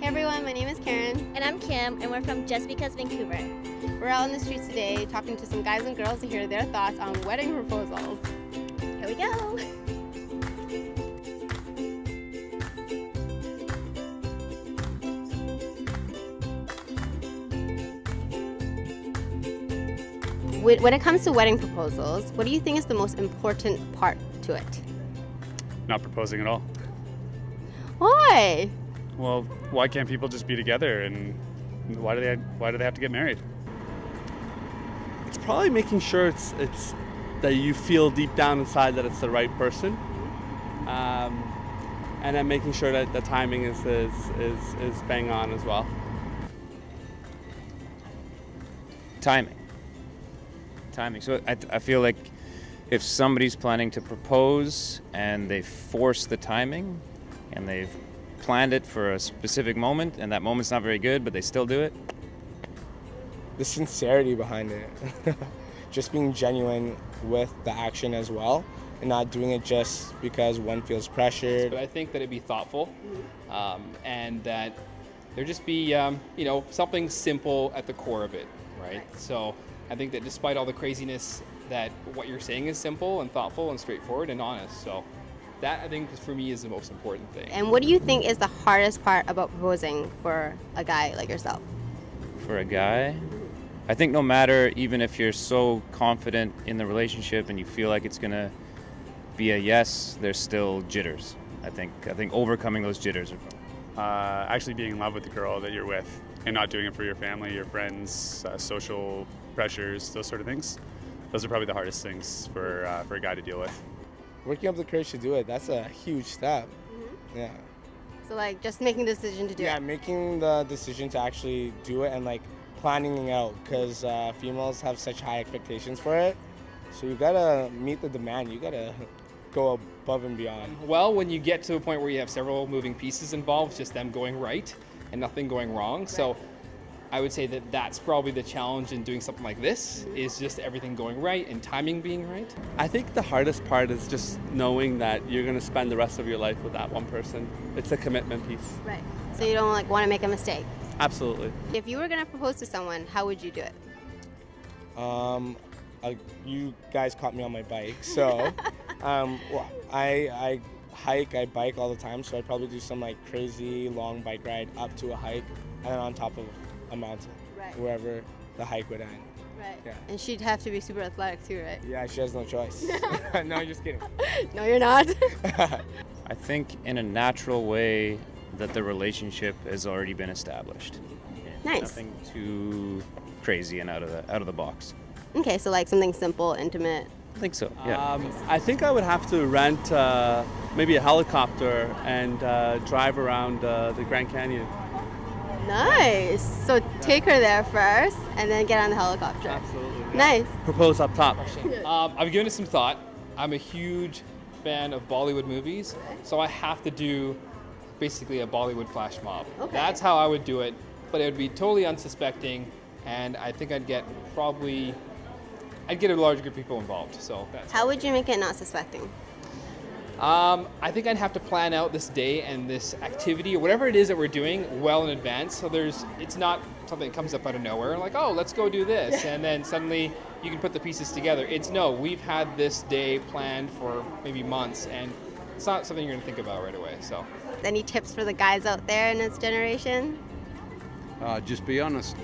Everyone, my name is Karen. And I'm Kim, and we're from Because Vancouver. We're out on the streets today talking to some guys and girls to hear their thoughts on wedding proposals. Here we go. When it comes to wedding proposals, what do you think is the most important part to it? Not proposing at all. Why? Well, why can't people just be together, and why do they have to get married? It's probably making sure it's that you feel deep down inside that it's the right person, and then making sure that the timing is bang on as well. Timing. So I feel like if somebody's planning to propose and they force the timing and they've planned it for a specific moment and that moment's not very good but they still do it. The sincerity behind it. Just being genuine with the action as well and not doing it just because one feels pressured. But I think that it'd be thoughtful and that there just be something simple at the core of it, right? So I think that despite all the craziness, that what you're saying is simple and thoughtful and straightforward and honest. So that, I think, for me, is the most important thing. And what do you think is the hardest part about proposing for a guy like yourself? For a guy, I think no matter, even if you're so confident in the relationship and you feel like it's gonna be a yes, there's still jitters. I think overcoming those jitters are Actually being in love with the girl that you're with and not doing it for your family, your friends, social pressures, those sort of things. Those are probably the hardest things for a guy to deal with. Working up the courage to do it, that's a huge step. Yeah. So like just making the decision to do it. Yeah, making the decision to actually do it and like planning it out, because females have such high expectations for it. So you gotta meet the demand. You gotta go above and beyond. Well, when you get to a point where you have several moving pieces involved, just them going right and nothing going wrong. So I would say that that's probably the challenge in doing something like this, is just everything going right and timing being right. I think the hardest part is just knowing that you're going to spend the rest of your life with that one person. It's a commitment piece. Right. So you don't want to make a mistake. Absolutely. If you were going to propose to someone, how would you do it? You guys caught me on my bike, so I hike, I bike all the time, so I'd probably do some like crazy long bike ride up to a hike and then on top of a mountain, Right. wherever the hike would end. Right. Yeah. And she'd have to be super athletic too, right? Yeah, she has no choice. No, I'm just kidding. No, you're not. I think in a natural way that the relationship has already been established. Nice. Nothing too crazy and out of the box. Okay, so like something simple, intimate. I think so. Yeah. I think I would have to rent maybe a helicopter and drive around the Grand Canyon. Nice. So take her there first and then get on the helicopter. Absolutely. Nice. Propose up top. I've given it some thought. I'm a huge fan of Bollywood movies, so I have to do basically a Bollywood flash mob. Okay. That's how I would do it, but it would be totally unsuspecting, and I think I'd get a large group of people involved. So that's How would you make it not suspecting? I think I'd have to plan out this day and this activity or whatever it is that we're doing well in advance. So it's not something that comes up out of nowhere, like, oh, let's go do this. And then suddenly you can put the pieces together. We've had this day planned for maybe months, and it's not something you're gonna think about right away, so. Any tips for the guys out there in this generation? Just be honest.